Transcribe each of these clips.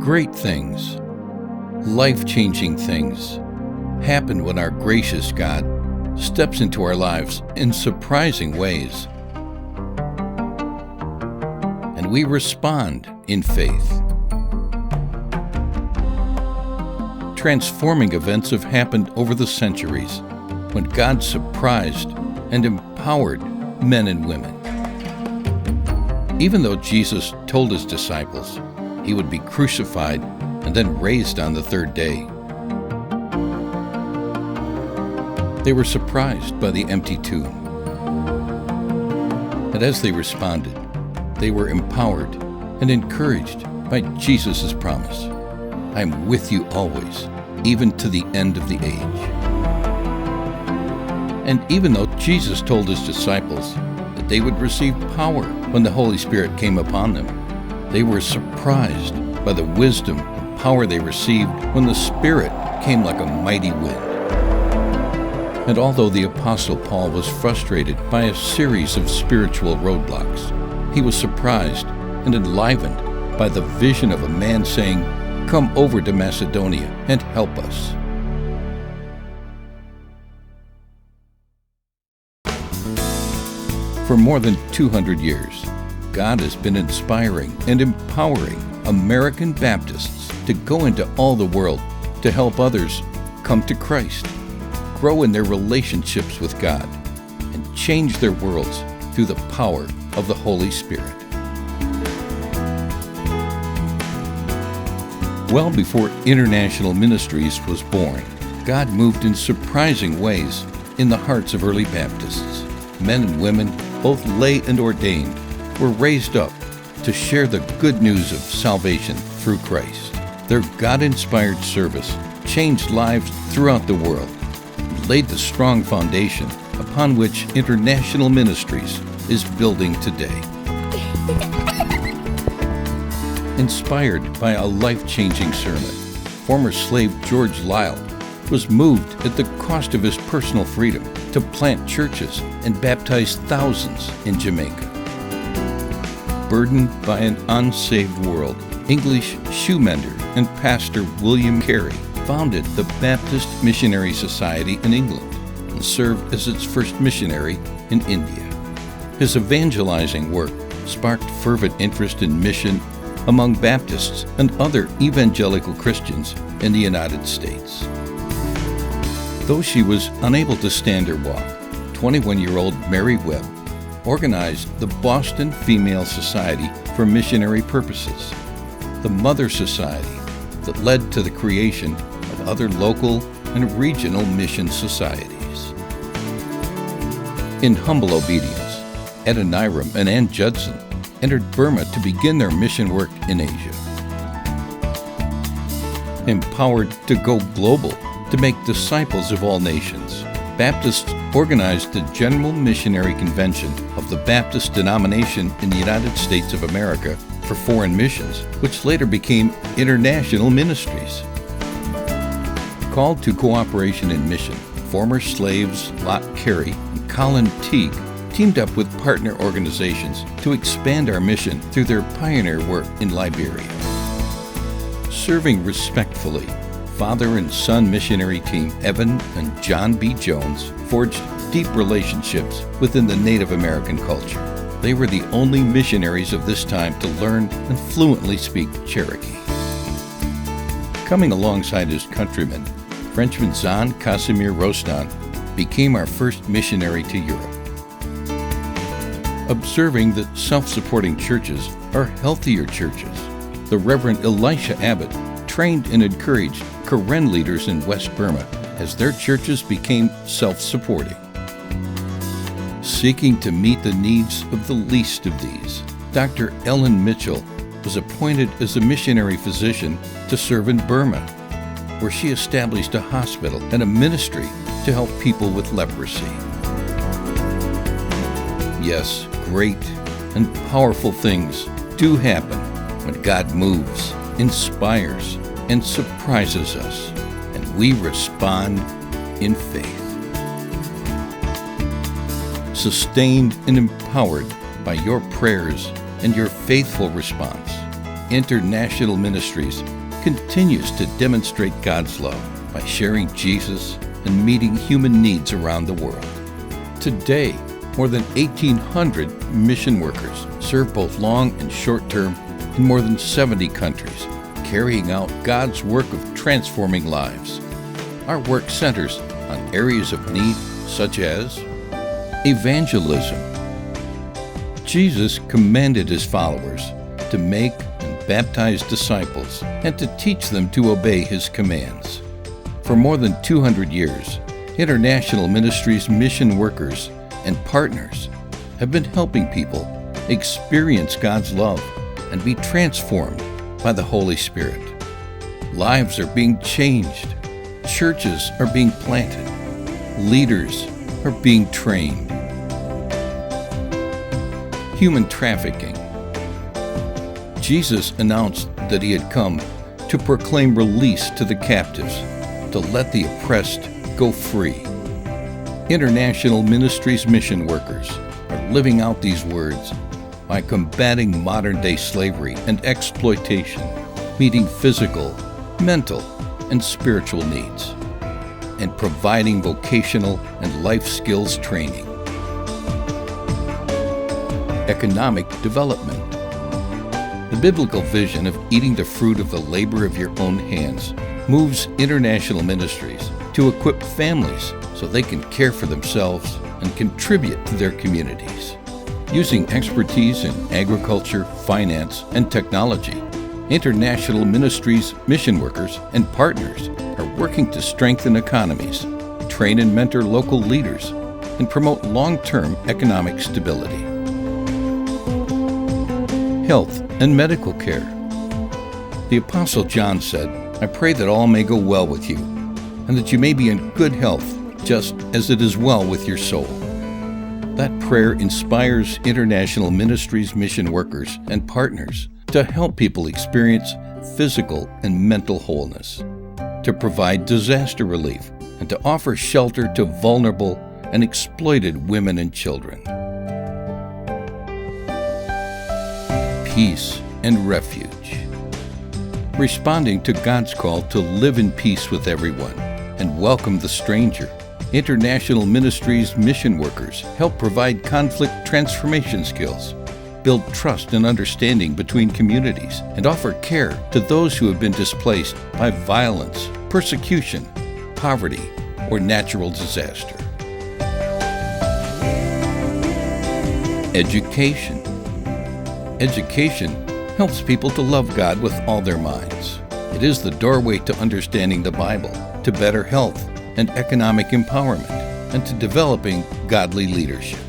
Great things, life-changing things, happen when our gracious God steps into our lives in surprising ways. And we respond in faith. Transforming events have happened over the centuries when God surprised and empowered men and women. Even though Jesus told his disciples he would be crucified and then raised on the third day, they were surprised by the empty tomb. And as they responded, they were empowered and encouraged by Jesus' promise, "I am with you always, even to the end of the age." And even though Jesus told his disciples that they would receive power when the Holy Spirit came upon them, they were surprised by the wisdom and power they received when the Spirit came like a mighty wind. And although the Apostle Paul was frustrated by a series of spiritual roadblocks, he was surprised and enlivened by the vision of a man saying, "Come over to Macedonia and help us." For more than 200 years, God has been inspiring and empowering American Baptists to go into all the world to help others come to Christ, grow in their relationships with God, and change their worlds through the power of the Holy Spirit. Well before International Ministries was born, God moved in surprising ways in the hearts of early Baptists. Men and women, both lay and ordained, were raised up to share the good news of salvation through Christ. Their God-inspired service changed lives throughout the world and laid the strong foundation upon which International Ministries is building today. Inspired by a life-changing sermon, former slave George Liele was moved at the cost of his personal freedom to plant churches and baptize thousands in Jamaica. Burdened by an unsaved world, English shoemender and pastor William Carey founded the Baptist Missionary Society in England and served as its first missionary in India. His evangelizing work sparked fervent interest in mission among Baptists and other evangelical Christians in the United States. Though she was unable to stand or walk, 21-year-old Mary Webb organized the Boston Female Society for Missionary Purposes, the Mother Society that led to the creation of other local and regional mission societies. In humble obedience, Adoniram and Ann Judson entered Burma to begin their mission work in Asia. Empowered to go global, to make disciples of all nations, Baptists organized the General Missionary Convention of the Baptist denomination in the United States of America for Foreign Missions, which later became International Ministries. Called to cooperation in mission, former slaves Lot Carey and Colin Teague teamed up with partner organizations to expand our mission through their pioneer work in Liberia. Serving respectfully, father and son missionary team Evan and John B. Jones forged deep relationships within the Native American culture. They were the only missionaries of this time to learn and fluently speak Cherokee. Coming alongside his countrymen, Frenchman Jean Casimir Rostand became our first missionary to Europe. Observing that self-supporting churches are healthier churches, the Reverend Elisha Abbott trained and encouraged Karen leaders in West Burma as their churches became self-supporting. Seeking to meet the needs of the least of these, Dr. Ellen Mitchell was appointed as a missionary physician to serve in Burma, where she established a hospital and a ministry to help people with leprosy. Yes, great and powerful things do happen when God moves, inspires, and surprises us, and we respond in faith. Sustained and empowered by your prayers and your faithful response, International Ministries continues to demonstrate God's love by sharing Jesus and meeting human needs around the world. Today, more than 1,800 mission workers serve both long and short-term in more than 70 countries, carrying out God's work of transforming lives. Our work centers on areas of need such as evangelism. Jesus commanded his followers to make and baptize disciples and to teach them to obey his commands. For more than 200 years, International Ministries mission workers and partners have been helping people experience God's love and be transformed by the Holy Spirit. Lives are being changed. Churches are being planted. Leaders are being trained. Human trafficking. Jesus announced that he had come to proclaim release to the captives, to let the oppressed go free. International Ministries mission workers are living out these words by combating modern-day slavery and exploitation, meeting physical, mental, and spiritual needs, and providing vocational and life skills training. Economic development. The biblical vision of eating the fruit of the labor of your own hands moves International Ministries to equip families so they can care for themselves and contribute to their communities. Using expertise in agriculture, finance, and technology, International Ministries mission workers and partners are working to strengthen economies, train and mentor local leaders, and promote long-term economic stability. Health and medical care. The Apostle John said, "I pray that all may go well with you, and that you may be in good health, just as it is well with your soul." That prayer inspires International Ministries mission workers and partners to help people experience physical and mental wholeness, to provide disaster relief, and to offer shelter to vulnerable and exploited women and children. Peace and refuge. Responding to God's call to live in peace with everyone and welcome the stranger, International Ministries mission workers help provide conflict transformation skills, build trust and understanding between communities, and offer care to those who have been displaced by violence, persecution, poverty, or natural disaster. Education. Education helps people to love God with all their minds. It is the doorway to understanding the Bible, to better health and economic empowerment, and to developing godly leadership.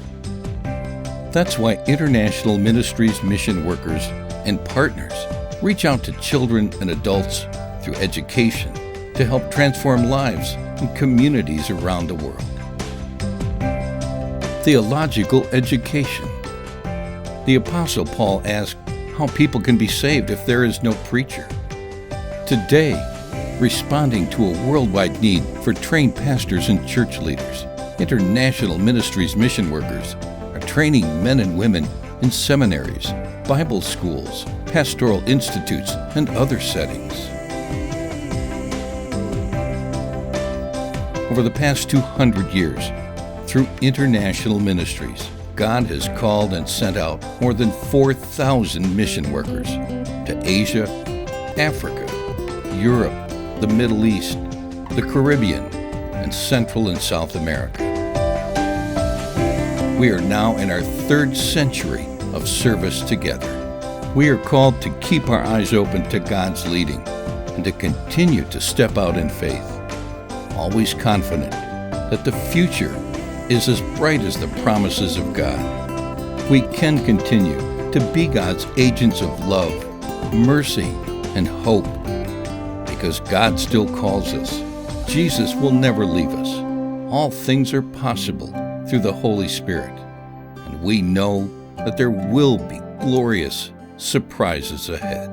That's why International Ministries mission workers and partners reach out to children and adults through education to help transform lives and communities around the world. Theological education. The Apostle Paul asked how people can be saved if there is no preacher. Today, responding to a worldwide need for trained pastors and church leaders, International Ministries mission workers are training men and women in seminaries, Bible schools, pastoral institutes, and other settings. Over the past 200 years, through International Ministries, God has called and sent out more than 4,000 mission workers to Asia, Africa, Europe, the Middle East, the Caribbean, and Central and South America. We are now in our third century of service together. We are called to keep our eyes open to God's leading and to continue to step out in faith, always confident that the future is as bright as the promises of God. We can continue to be God's agents of love, mercy, and hope, because God still calls us. Jesus will never leave us. All things are possible through the Holy Spirit, and we know that there will be glorious surprises ahead.